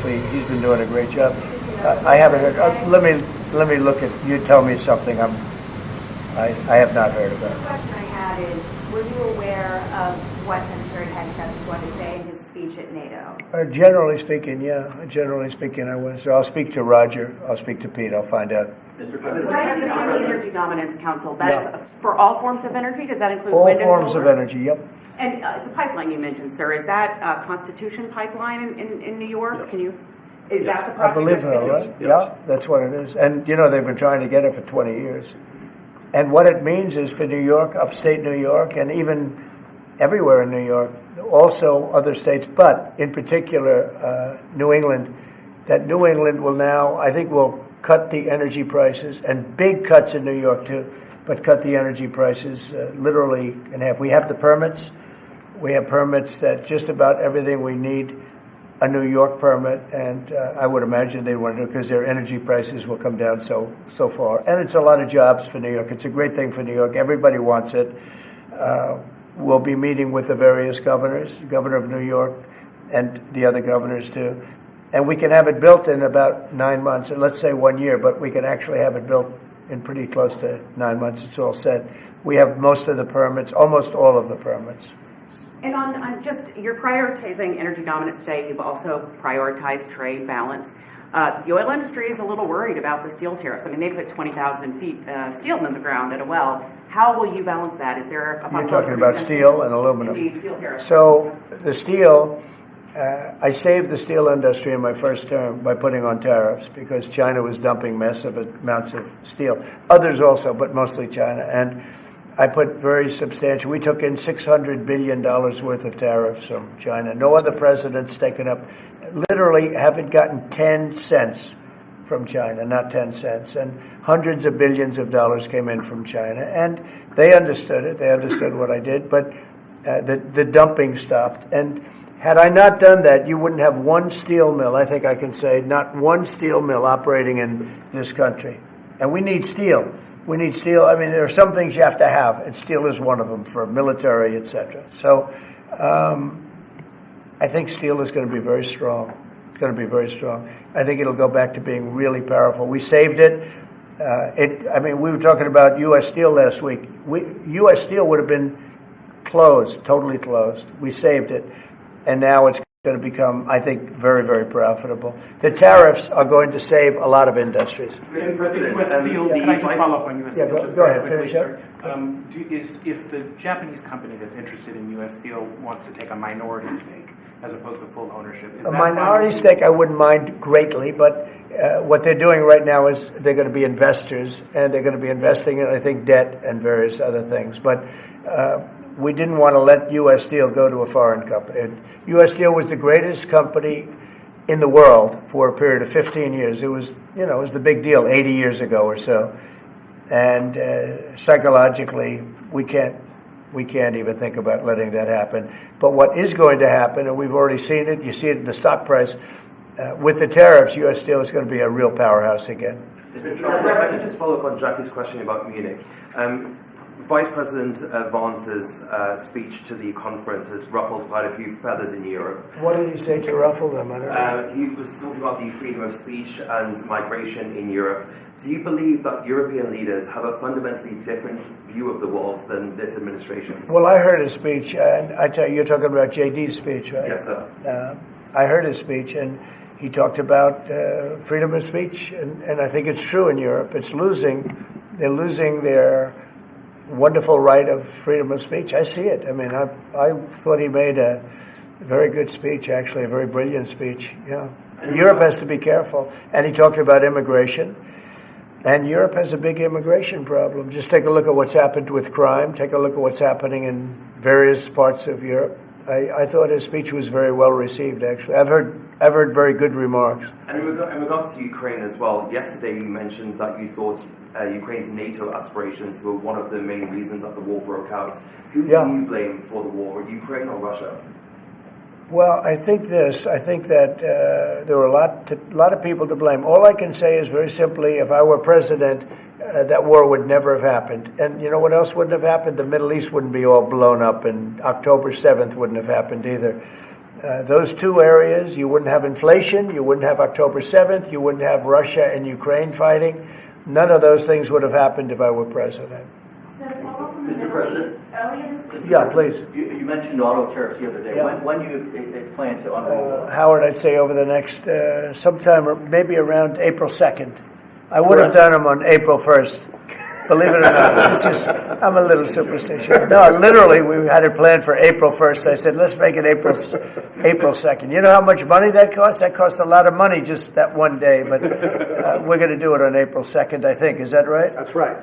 obviously he's been doing a great job. I haven't heard. Let me look at. You tell me something. I have not heard of The it. question I had is, were you aware of what Secretary Hegseth was going to say in his speech at NATO? Generally speaking, yeah. Generally speaking, I was. So I'll speak to Roger. I'll speak to Pete. I'll find out. Mr. Why President, is this on the Energy Dominance Council? Yeah. That's for all forms of energy? Does that include All wind and forms of solar? energy. Yep. And the pipeline you mentioned, sir, is that Constitution pipeline in New York? Yes. Can you? Is Yes. that the I project? believe that's so, finished? right? Yes. Yeah, that's what it is. And you know they've been trying to get it for 20 years. And what it means is for New York, upstate New York, and even everywhere in New York, also other states, but in particular New England, that New England will now, I think, will cut the energy prices, and big cuts in New York too, but cut the energy prices literally in half. We have the permits. We have permits that just about everything we need a New York permit, and I would imagine they want to do because their energy prices will come down so far. And it's a lot of jobs for New York. It's a great thing for New York. Everybody wants it. We'll be meeting with the various governors, the governor of New York, and the other governors too. And we can have it built in about 9 months, and let's say 1 year, but we can actually have it built in pretty close to 9 months. It's all set. We have most of the permits, almost all of the permits. And on just, you're prioritizing energy dominance today. You've also prioritized trade balance. The oil industry is a little worried about the steel tariffs. I mean, they put 20,000 feet steel in the ground at a well. How will you balance that? Is there a possibility? You're talking about steel and aluminum. Indeed, steel tariffs. So the steel, I saved the steel industry in my first term by putting on tariffs because China was dumping massive amounts of steel. Others also, but mostly China. And I put very substantial, we took in $600 billion worth of tariffs from China. No other president's taken up, literally haven't gotten 10 cents from China, not 10 cents. And hundreds of billions of dollars came in from China. And they understood it. They understood what I did. But the dumping stopped. And had I not done that, you wouldn't have one steel mill, I think I can say, not one steel mill operating in this country. And we need steel. We need steel. I mean, there are some things you have to have, and steel is one of them for military, etc. So I think steel is going to be very strong. It's going to be very strong. I think it'll go back to being really powerful. We saved it. I mean, we were talking about U.S. Steel last week. U.S. Steel would have been closed, totally closed. We saved it, and now it's going to become, I think, very, very profitable. The tariffs are going to save a lot of industries. Mr. President, U.S. Steel, can I just follow up on U.S. Steel? Just go very ahead, quickly, finish sir. If the Japanese company that's interested in U.S. Steel wants to take a minority stake as opposed to full ownership, is A that minority fine? stake I wouldn't mind greatly, but what they're doing right now is they're going to be investors, and they're going to be investing in, I think, debt and various other things. But we didn't want to let U.S. Steel go to a foreign company. U.S. Steel was the greatest company in the world for a period of 15 years. It was, it was the big deal 80 years ago or so. And psychologically, we can't even think about letting that happen. But what is going to happen, and we've already seen it, you see it in the stock price, with the tariffs, U.S. Steel is going to be a real powerhouse again. Mr. President, if I could just follow up on Jackie's question about Munich. Vice President Vance's speech to the conference has ruffled quite a few feathers in Europe. What did he say to ruffle them? I don't know. He was talking about the freedom of speech and migration in Europe. Do you believe that European leaders have a fundamentally different view of the world than this administration's? Well, I heard his speech, and I tell you, you're talking about JD's speech, right? Yes, sir. I heard his speech, and he talked about freedom of speech, and I think it's true in Europe. It's losing. They're losing their wonderful right of freedom of speech. I see it. I mean, I thought he made a very good speech, actually, a very brilliant speech. Yeah. Europe has to be careful. And he talked about immigration. And Europe has a big immigration problem. Just take a look at what's happened with crime. Take a look at what's happening in various parts of Europe. I thought his speech was very well received, actually. I've heard very good remarks. And in regards to Ukraine as well, yesterday you mentioned that you thought Ukraine's NATO aspirations were one of the main reasons that the war broke out. Who do you blame for the war, Ukraine or Russia? Well, I think that there were a lot of people to blame. All I can say is very simply, if I were president, that war would never have happened. And you know what else wouldn't have happened? The Middle East wouldn't be all blown up, and October 7th wouldn't have happened either. Those two areas, you wouldn't have inflation, you wouldn't have October 7th, you wouldn't have Russia and Ukraine fighting. None of those things would have happened if I were president. So to follow up on the Mr. Middle President? East, earlier this week. Yeah, please. You mentioned auto tariffs the other day. Yeah. When do you plan to unroll those? Howard, I'd say over the next, sometime, or maybe around April 2nd. I would have done them on April 1st. Believe it or not, I'm a little superstitious. No, literally, we had it planned for April 1st. I said, let's make it April 2nd. You know how much money that costs? That costs a lot of money just that one day, but we're going to do it on April 2nd, I think. Is that right? That's right.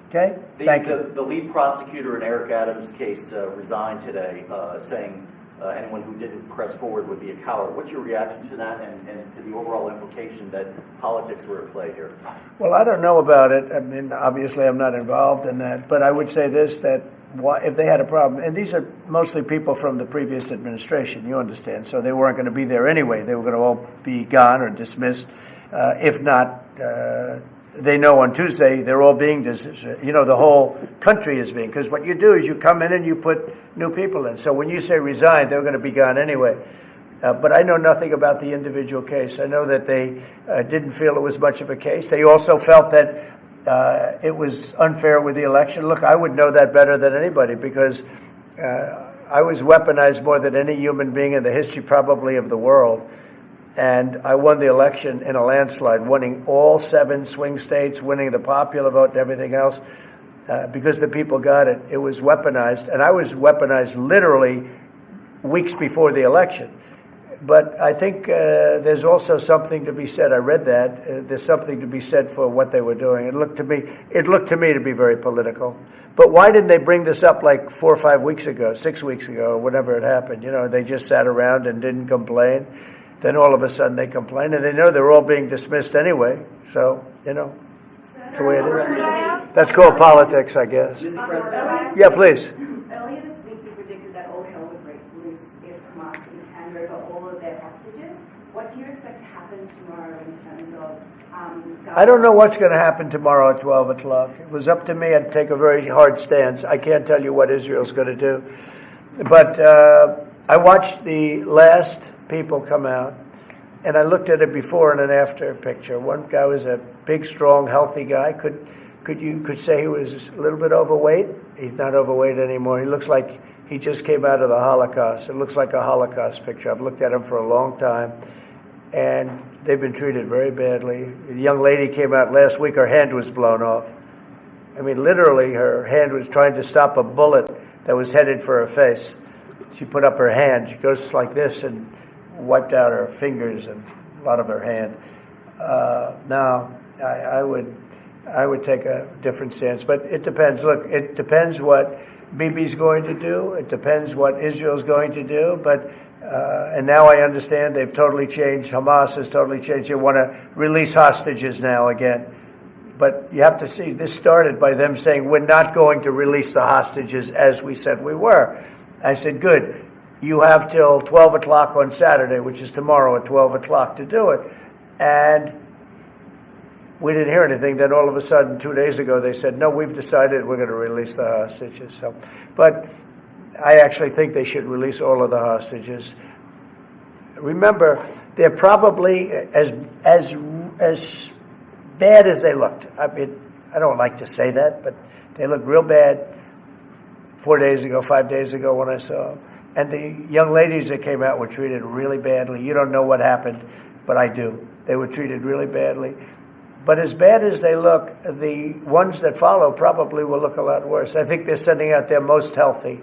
Okay? Thank you. The lead prosecutor in Eric Adams' case resigned today, saying anyone who didn't press forward would be a coward. What's your reaction to that and to the overall implication that politics were at play here? Well, I don't know about it. I mean, obviously, I'm not involved in that. But I would say this, that if they had a problem, and these are mostly people from the previous administration, you understand, so they weren't going to be there anyway. They were going to all be gone or dismissed. If not, they know on Tuesday they're all being dismissed. You know, the whole country is being, because what you do is you come in and you put new people in. So when you say resign, they're going to be gone anyway. But I know nothing about the individual case. I know that they didn't feel it was much of a case. They also felt that it was unfair with the election. Look, I would know that better than anybody because I was weaponized more than any human being in the history probably of the world. And I won the election in a landslide, winning all 7 swing states, winning the popular vote and everything else because the people got it. It was weaponized. And I was weaponized literally weeks before the election. But I think there's also something to be said. I read that. There's something to be said for what they were doing. It looked to me to be very political. But why didn't they bring this up like 4 or 5 weeks ago, 6 weeks ago, or whenever it happened? You know, they just sat around and didn't complain. Then all of a sudden they complain, and they know they're all being dismissed anyway. So, you know, that's the way it is. That's called politics, I guess. Mr. President? Yeah, please. Earlier this week, you predicted that all hell would break loose if Hamas didn't hand over all of their hostages. What do you expect to happen tomorrow in terms of I don't know what's going to happen tomorrow at 12 o'clock. It was up to me. I'd take a very hard stance. I can't tell you what Israel's going to do. But I watched the last people come out, and I looked at a before and an after picture. One guy was a big, strong, healthy guy. Could say he was a little bit overweight. He's not overweight anymore. He looks like he just came out of the Holocaust. It looks like a Holocaust picture. I've looked at him for a long time, and they've been treated very badly. A young lady came out last week. Her hand was blown off. I mean, literally, her hand was trying to stop a bullet that was headed for her face. She put up her hand. She goes like this and wiped out her fingers and a lot of her hand. Now, I would take a different stance, but it depends. Look, it depends what Bibi's going to do. It depends what Israel's going to do. But and now I understand they've totally changed. Hamas has totally changed. They want to release hostages now again. But you have to see, this started by them saying, we're not going to release the hostages as we said we were. I said, good. You have till 12 o'clock on Saturday, which is tomorrow at 12 o'clock to do it. And we didn't hear anything. Then all of a sudden, 2 days ago, they said, no, we've decided we're going to release the hostages. So, but I actually think they should release all of the hostages. Remember, they're probably as bad as they looked. I mean, I don't like to say that, but they look real bad 4 days ago, 5 days ago when I saw them. And the young ladies that came out were treated really badly. You don't know what happened, but I do. They were treated really badly. But as bad as they look, the ones that follow probably will look a lot worse. I think they're sending out their most healthy.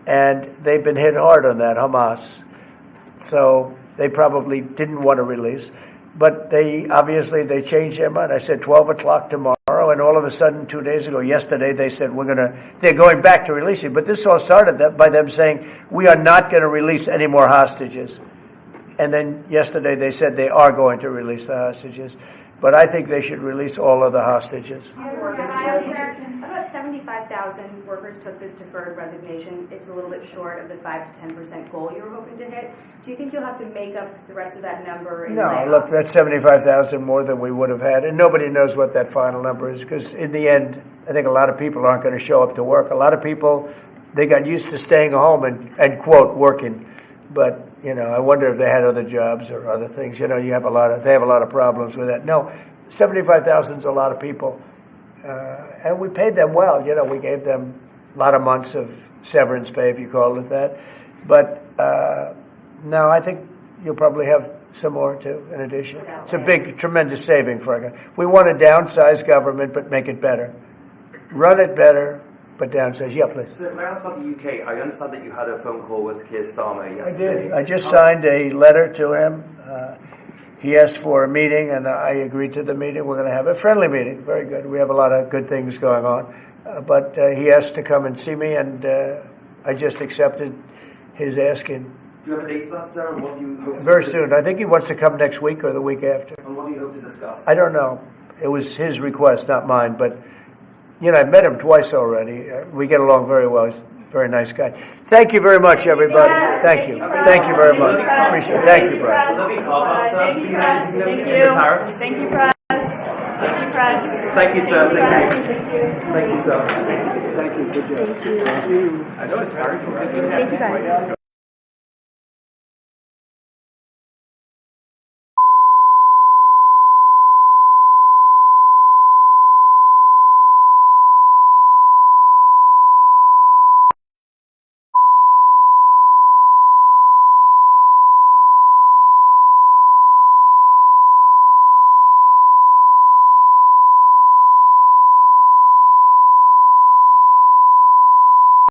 And they've been hit hard on that, Hamas. So they probably didn't want to release. But they changed their mind. I said 12 o'clock tomorrow, and all of a sudden, 2 days ago, yesterday, they said they're going back to releasing. But this all started by them saying, we are not going to release any more hostages. And then yesterday they said they are going to release the hostages. But I think they should release all of the hostages. About 75,000 workers took this deferred resignation. It's a little bit short of the 5 to 10% goal you were hoping to hit. Do you think you'll have to make up the rest of that number in layoffs? No, look, that's 75,000 more than we would have had. And nobody knows what that final number is because in the end, I think a lot of people aren't going to show up to work. A lot of people, they got used to staying home and quote, working. But I wonder if they had other jobs or other things. They have a lot of problems with that. No, 75,000 is a lot of people, and we paid them well. We gave them a lot of months of severance pay, if you call it that. But no, I think you'll probably have some more too. In addition, it's a big, tremendous saving for our. We want to downsize government, but make it better. Run it better. But downsize, yeah, please. So, may I ask about the UK? I understand that you had a phone call with Keir Starmer yesterday. I did. I just signed a letter to him. He asked for a meeting, and I agreed to the meeting. We're going to have a friendly meeting. Very good. We have a lot of good things going on. But he asked to come and see me, and I just accepted his asking. Do you have a date for that, sir? And what do you hope to Very soon. I think he wants to come next week or the week after. And what do you hope to discuss? I don't know. It was his request, not mine. But, I've met him twice already. We get along very well. He's a very nice guy. Thank you very much, everybody. Thank you. Thank you very much. Appreciate it. Thank you, Brian. Will there be carve-outs, sir? Thank you, press. Thank In the you. tariffs? Thank you, press. Thank you, press. Thank you, sir. Thank you. Thank you. Thank you, sir. Thank you. Good job. I know it's hard. Thank you, guys.